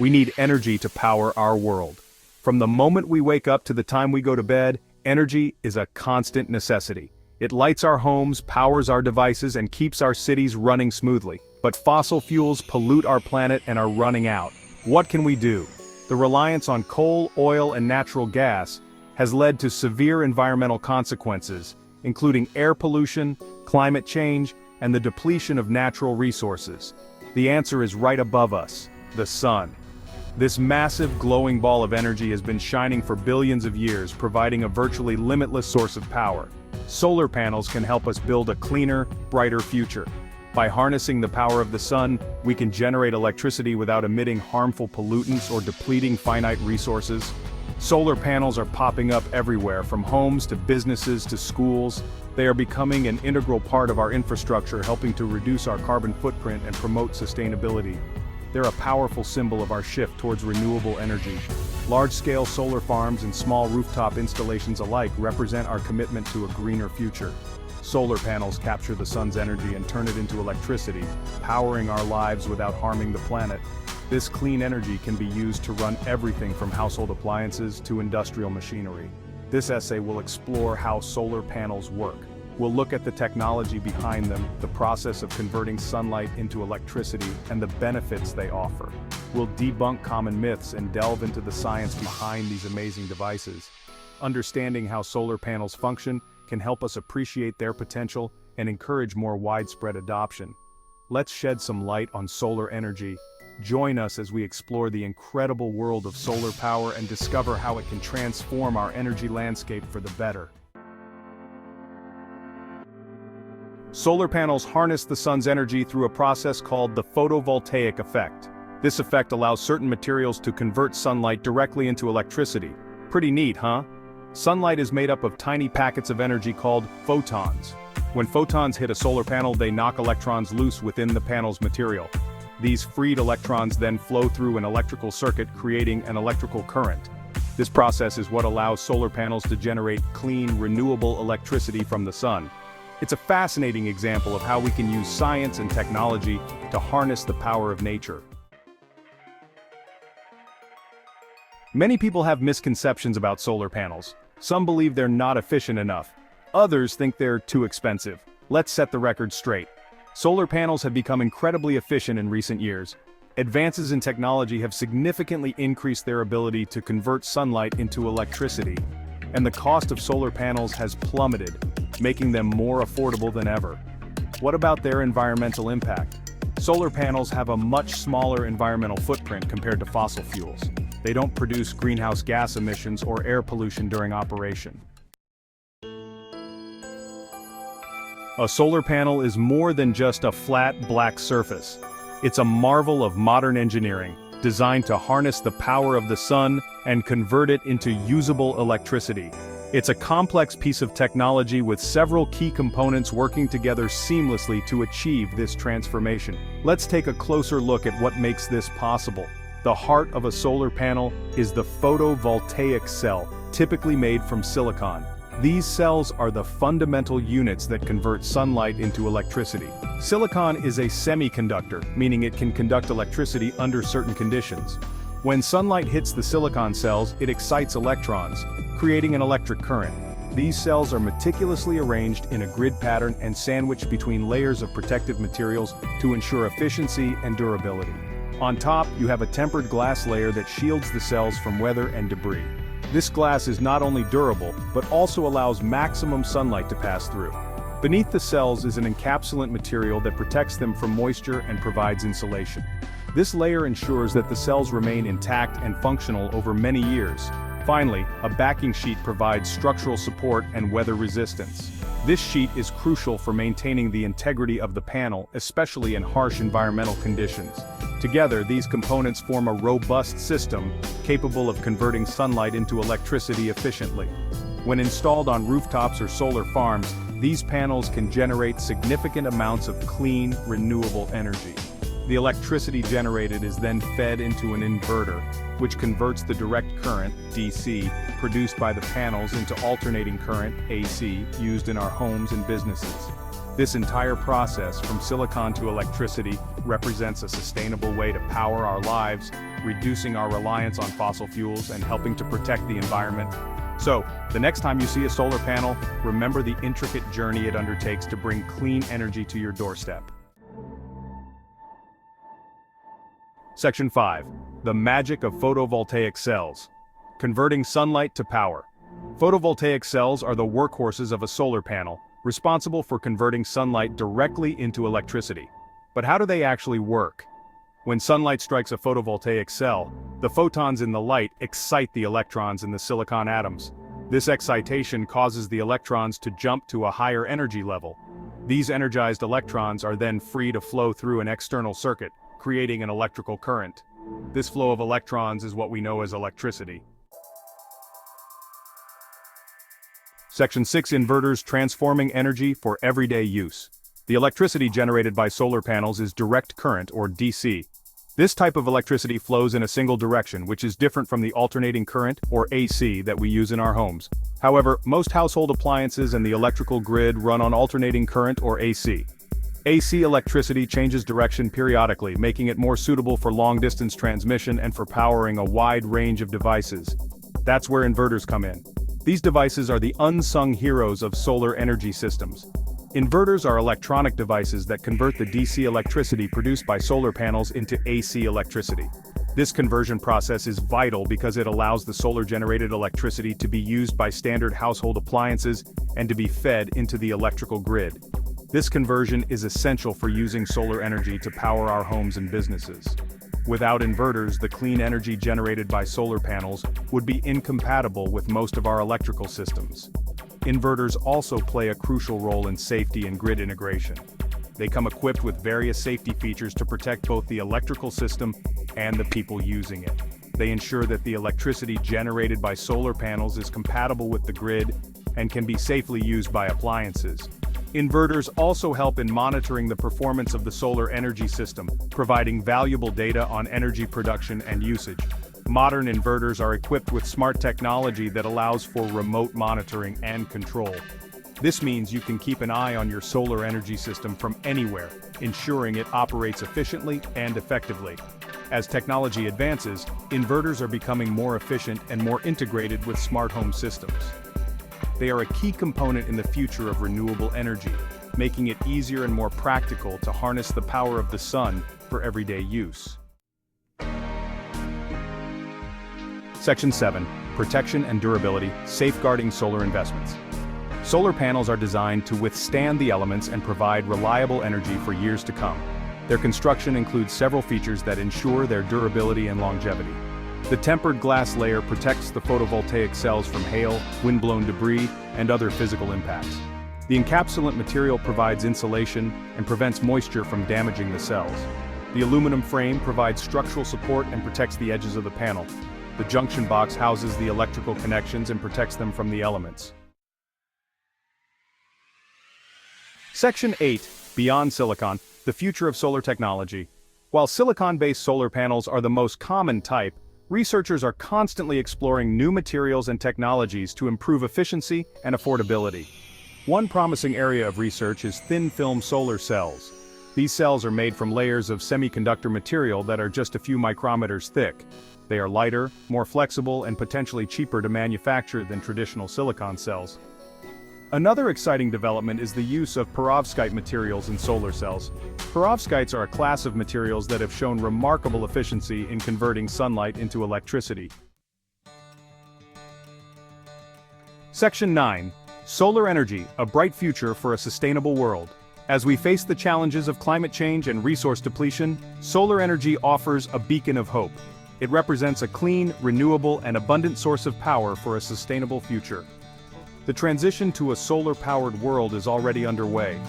We need energy to power our world. From the moment we wake up to the time we go to bed, energy is a constant necessity. It lights our homes, powers our devices, and keeps our cities running smoothly. But fossil fuels pollute our planet and are running out. What can we do? The reliance on coal, oil, and natural gas has led to severe environmental consequences, including air pollution, climate change, and the depletion of natural resources. The answer is right above us: the sun. This massive glowing ball of energy has been shining for billions of years, providing a virtually limitless source of power. Solar panels can help us build a cleaner, brighter future. By harnessing the power of the sun, we can generate electricity without emitting harmful pollutants or depleting finite resources. Solar panels are popping up everywhere, from homes to businesses to schools. They are becoming an integral part of our infrastructure, helping to reduce our carbon footprint and promote sustainability. They're a powerful symbol of our shift towards renewable energy. Large-scale solar farms and small rooftop installations alike represent our commitment to a greener future. Solar panels capture the sun's energy and turn it into electricity, powering our lives without harming the planet. This clean energy can be used to run everything from household appliances to industrial machinery. This essay will explore how solar panels work. We'll look at the technology behind them, the process of converting sunlight into electricity, and the benefits they offer. We'll debunk common myths and delve into the science behind these amazing devices. Understanding how solar panels function can help us appreciate their potential and encourage more widespread adoption. Let's shed some light on solar energy. Join us as we explore the incredible world of solar power and discover how it can transform our energy landscape for the better. Solar panels harness the sun's energy through a process called the photovoltaic effect. This effect allows certain materials to convert sunlight directly into electricity. Pretty neat, huh? Sunlight is made up of tiny packets of energy called photons. When photons hit a solar panel, they knock electrons loose within the panel's material. These freed electrons then flow through an electrical circuit, creating an electrical current. This process is what allows solar panels to generate clean, renewable electricity from the sun. It's a fascinating example of how we can use science and technology to harness the power of nature. Many people have misconceptions about solar panels. Some believe they're not efficient enough. Others think they're too expensive. Let's set the record straight. Solar panels have become incredibly efficient in recent years. Advances in technology have significantly increased their ability to convert sunlight into electricity. And the cost of solar panels has plummeted, making them more affordable than ever. What about their environmental impact? Solar panels have a much smaller environmental footprint compared to fossil fuels. They don't produce greenhouse gas emissions or air pollution during operation. A solar panel is more than just a flat, black surface. It's a marvel of modern engineering, designed to harness the power of the sun and convert it into usable electricity. It's a complex piece of technology with several key components working together seamlessly to achieve this transformation. Let's take a closer look at what makes this possible. The heart of a solar panel is the photovoltaic cell, typically made from silicon. These cells are the fundamental units that convert sunlight into electricity. Silicon is a semiconductor, meaning it can conduct electricity under certain conditions. When sunlight hits the silicon cells, it excites electrons, creating an electric current. These cells are meticulously arranged in a grid pattern and sandwiched between layers of protective materials to ensure efficiency and durability. On top, you have a tempered glass layer that shields the cells from weather and debris. This glass is not only durable, but also allows maximum sunlight to pass through. Beneath the cells is an encapsulant material that protects them from moisture and provides insulation. This layer ensures that the cells remain intact and functional over many years. Finally, a backing sheet provides structural support and weather resistance. This sheet is crucial for maintaining the integrity of the panel, especially in harsh environmental conditions. Together, these components form a robust system capable of converting sunlight into electricity efficiently. When installed on rooftops or solar farms, these panels can generate significant amounts of clean, renewable energy. The electricity generated is then fed into an inverter, which converts the direct current, DC, produced by the panels into alternating current, AC, used in our homes and businesses. This entire process, from silicon to electricity, represents a sustainable way to power our lives, reducing our reliance on fossil fuels and helping to protect the environment. So, the next time you see a solar panel, remember the intricate journey it undertakes to bring clean energy to your doorstep. Section 5. The magic of photovoltaic cells. Converting sunlight to power. Photovoltaic cells are the workhorses of a solar panel, responsible for converting sunlight directly into electricity. But how do they actually work? When sunlight strikes a photovoltaic cell, the photons in the light excite the electrons in the silicon atoms. This excitation causes the electrons to jump to a higher energy level. These energized electrons are then free to flow through an external circuit, creating an electrical current. This flow of electrons is what we know as electricity. Section 6. Inverters transforming energy for everyday use. The electricity generated by solar panels is direct current, or DC. This type of electricity flows in a single direction, which is different from the alternating current, or AC, that we use in our homes. However, most household appliances and the electrical grid run on alternating current, or AC. AC electricity changes direction periodically, making it more suitable for long-distance transmission and for powering a wide range of devices. That's where inverters come in. These devices are the unsung heroes of solar energy systems. Inverters are electronic devices that convert the DC electricity produced by solar panels into AC electricity. This conversion process is vital because it allows the solar-generated electricity to be used by standard household appliances and to be fed into the electrical grid. This conversion is essential for using solar energy to power our homes and businesses. Without inverters, the clean energy generated by solar panels would be incompatible with most of our electrical systems. Inverters also play a crucial role in safety and grid integration. They come equipped with various safety features to protect both the electrical system and the people using it. They ensure that the electricity generated by solar panels is compatible with the grid and can be safely used by appliances. Inverters also help in monitoring the performance of the solar energy system, providing valuable data on energy production and usage. Modern inverters are equipped with smart technology that allows for remote monitoring and control. This means you can keep an eye on your solar energy system from anywhere, ensuring it operates efficiently and effectively. As technology advances, inverters are becoming more efficient and more integrated with smart home systems. They are a key component in the future of renewable energy, making it easier and more practical to harness the power of the sun for everyday use. Section 7. Protection and durability, safeguarding solar investments. Solar panels are designed to withstand the elements and provide reliable energy for years to come. Their construction includes several features that ensure their durability and longevity. The tempered glass layer protects the photovoltaic cells from hail, wind-blown debris, and other physical impacts. The encapsulant material provides insulation and prevents moisture from damaging the cells. The aluminum frame provides structural support and protects the edges of the panel. The junction box houses the electrical connections and protects them from the elements. Section 8. Beyond silicon, the future of solar technology. While silicon-based solar panels are the most common type, researchers are constantly exploring new materials and technologies to improve efficiency and affordability. One promising area of research is thin-film solar cells. These cells are made from layers of semiconductor material that are just a few micrometers thick. They are lighter, more flexible, and potentially cheaper to manufacture than traditional silicon cells. Another exciting development is the use of perovskite materials in solar cells. Perovskites are a class of materials that have shown remarkable efficiency in converting sunlight into electricity. Section 9. Solar energy, a bright future for a sustainable world. As we face the challenges of climate change and resource depletion, solar energy offers a beacon of hope. It represents a clean, renewable, and abundant source of power for a sustainable future. The transition to a solar-powered world is already underway.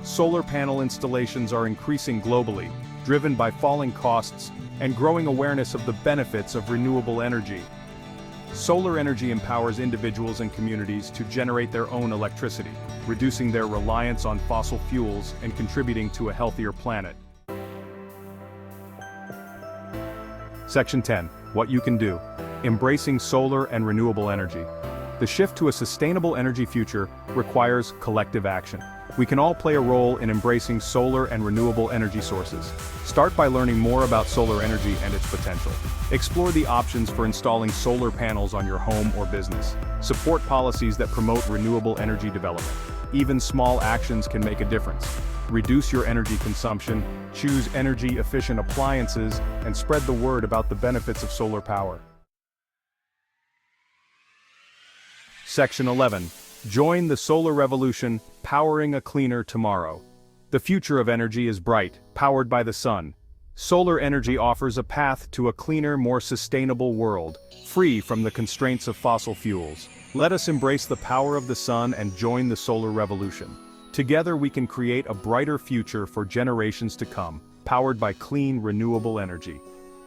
Solar panel installations are increasing globally, driven by falling costs and growing awareness of the benefits of renewable energy. Solar energy empowers individuals and communities to generate their own electricity, reducing their reliance on fossil fuels and contributing to a healthier planet. Section 10. What you can do. Embracing solar and renewable energy. The shift to a sustainable energy future requires collective action. We can all play a role in embracing solar and renewable energy sources. Start by learning more about solar energy and its potential. Explore the options for installing solar panels on your home or business. Support policies that promote renewable energy development. Even small actions can make a difference. Reduce your energy consumption, choose energy-efficient appliances, and spread the word about the benefits of solar power. Section 11. Join the solar revolution, powering a cleaner tomorrow. The future of energy is bright, powered by the sun. Solar energy offers a path to a cleaner, more sustainable world, free from the constraints of fossil fuels. Let us embrace the power of the sun and join the solar revolution. Together we can create a brighter future for generations to come, powered by clean, renewable energy.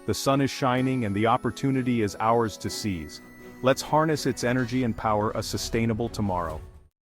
The sun is shining and the opportunity is ours to seize. Let's harness its energy and power a sustainable tomorrow.